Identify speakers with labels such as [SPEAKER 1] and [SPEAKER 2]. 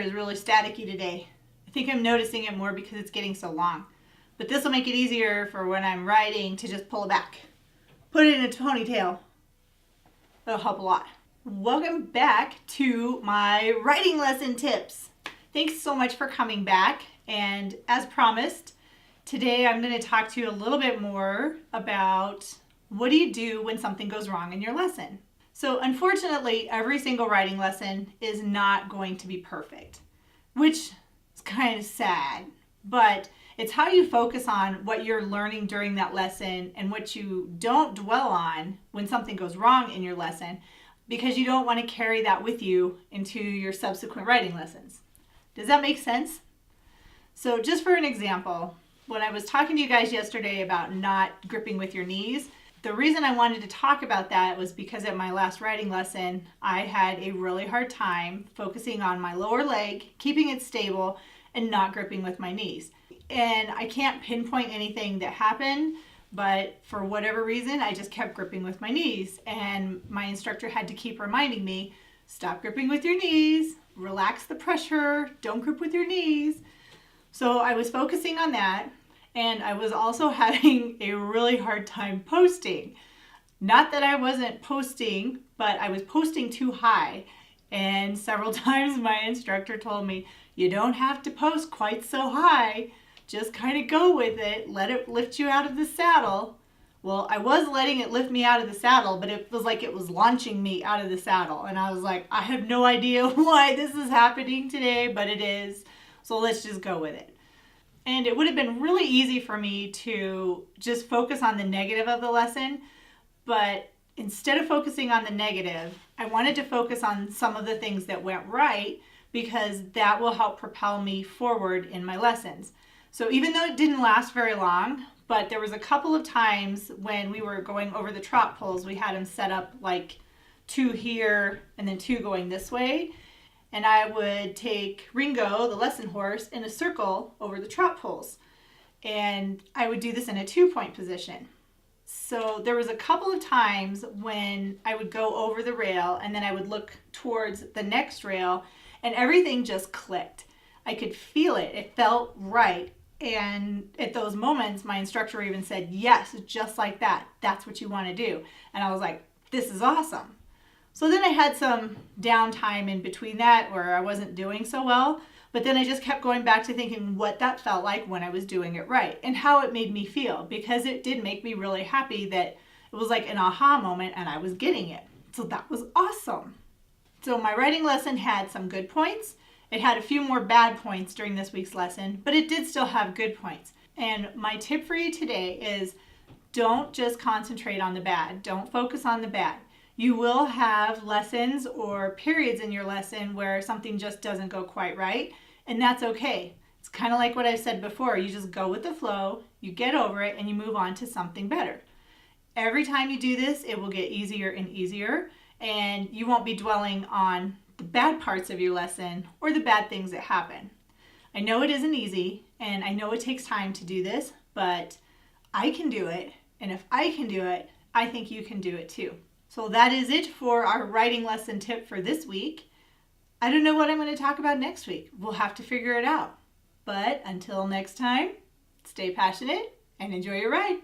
[SPEAKER 1] is really staticky today. I think I'm noticing it more because it's getting so long. But this will make it easier for when I'm riding to just pull it back. Put it in a ponytail. That'll help a lot. Welcome back to my riding lesson tips. Thanks so much for coming back. And as promised, today I'm going to talk to you a little bit more about what do you do when something goes wrong in your lesson. So unfortunately, every single riding lesson is not going to be perfect, which is kind of sad, but it's how you focus on what you're learning during that lesson and what you don't dwell on when something goes wrong in your lesson, because you don't want to carry that with you into your subsequent riding lessons. Does that make sense? So just for an example, when I was talking to you guys yesterday about not gripping with your knees, the reason I wanted to talk about that was because at my last riding lesson, I had a really hard time focusing on my lower leg, keeping it stable, and not gripping with my knees. And I can't pinpoint anything that happened, but for whatever reason, I just kept gripping with my knees. And my instructor had to keep reminding me, stop gripping with your knees, relax the pressure, don't grip with your knees. So I was focusing on that. And I was also having a really hard time posting. Not that I wasn't posting, but I was posting too high. And several times my instructor told me, you don't have to post quite so high. Just kind of go with it. Let it lift you out of the saddle. Well, I was letting it lift me out of the saddle, but it was like it was launching me out of the saddle. And I was like, I have no idea why this is happening today, but it is. So let's just go with it. And it would have been really easy for me to just focus on the negative of the lesson, but instead of focusing on the negative, I wanted to focus on some of the things that went right, because that will help propel me forward in my lessons. So even though it didn't last very long, but there was a couple of times when we were going over the trot poles, we had them set up like 2 here and then 2 going this way. And I would take Ringo, the lesson horse, in a circle over the trot poles. And I would do this in a 2-point position. So there was a couple of times when I would go over the rail and then I would look towards the next rail and everything just clicked. I could feel it. It felt right. And at those moments, my instructor even said, yes, just like that. That's what you want to do. And I was like, this is awesome. So then I had some downtime in between that where I wasn't doing so well, but then I just kept going back to thinking what that felt like when I was doing it right and how it made me feel, because it did make me really happy that it was like an aha moment and I was getting it. So that was awesome. So my writing lesson had some good points. It had a few more bad points during this week's lesson, but it did still have good points. And my tip for you today is don't just concentrate on the bad. Don't focus on the bad. You will have lessons or periods in your lesson where something just doesn't go quite right, and that's okay. It's kind of like what I said before. You just go with the flow, you get over it, and you move on to something better. Every time you do this, it will get easier and easier, and you won't be dwelling on the bad parts of your lesson or the bad things that happen. I know it isn't easy, and I know it takes time to do this, but I can do it, and if I can do it, I think you can do it too. So that is it for our writing lesson tip for this week. I don't know what I'm going to talk about next week. We'll have to figure it out. But until next time, stay passionate and enjoy your ride.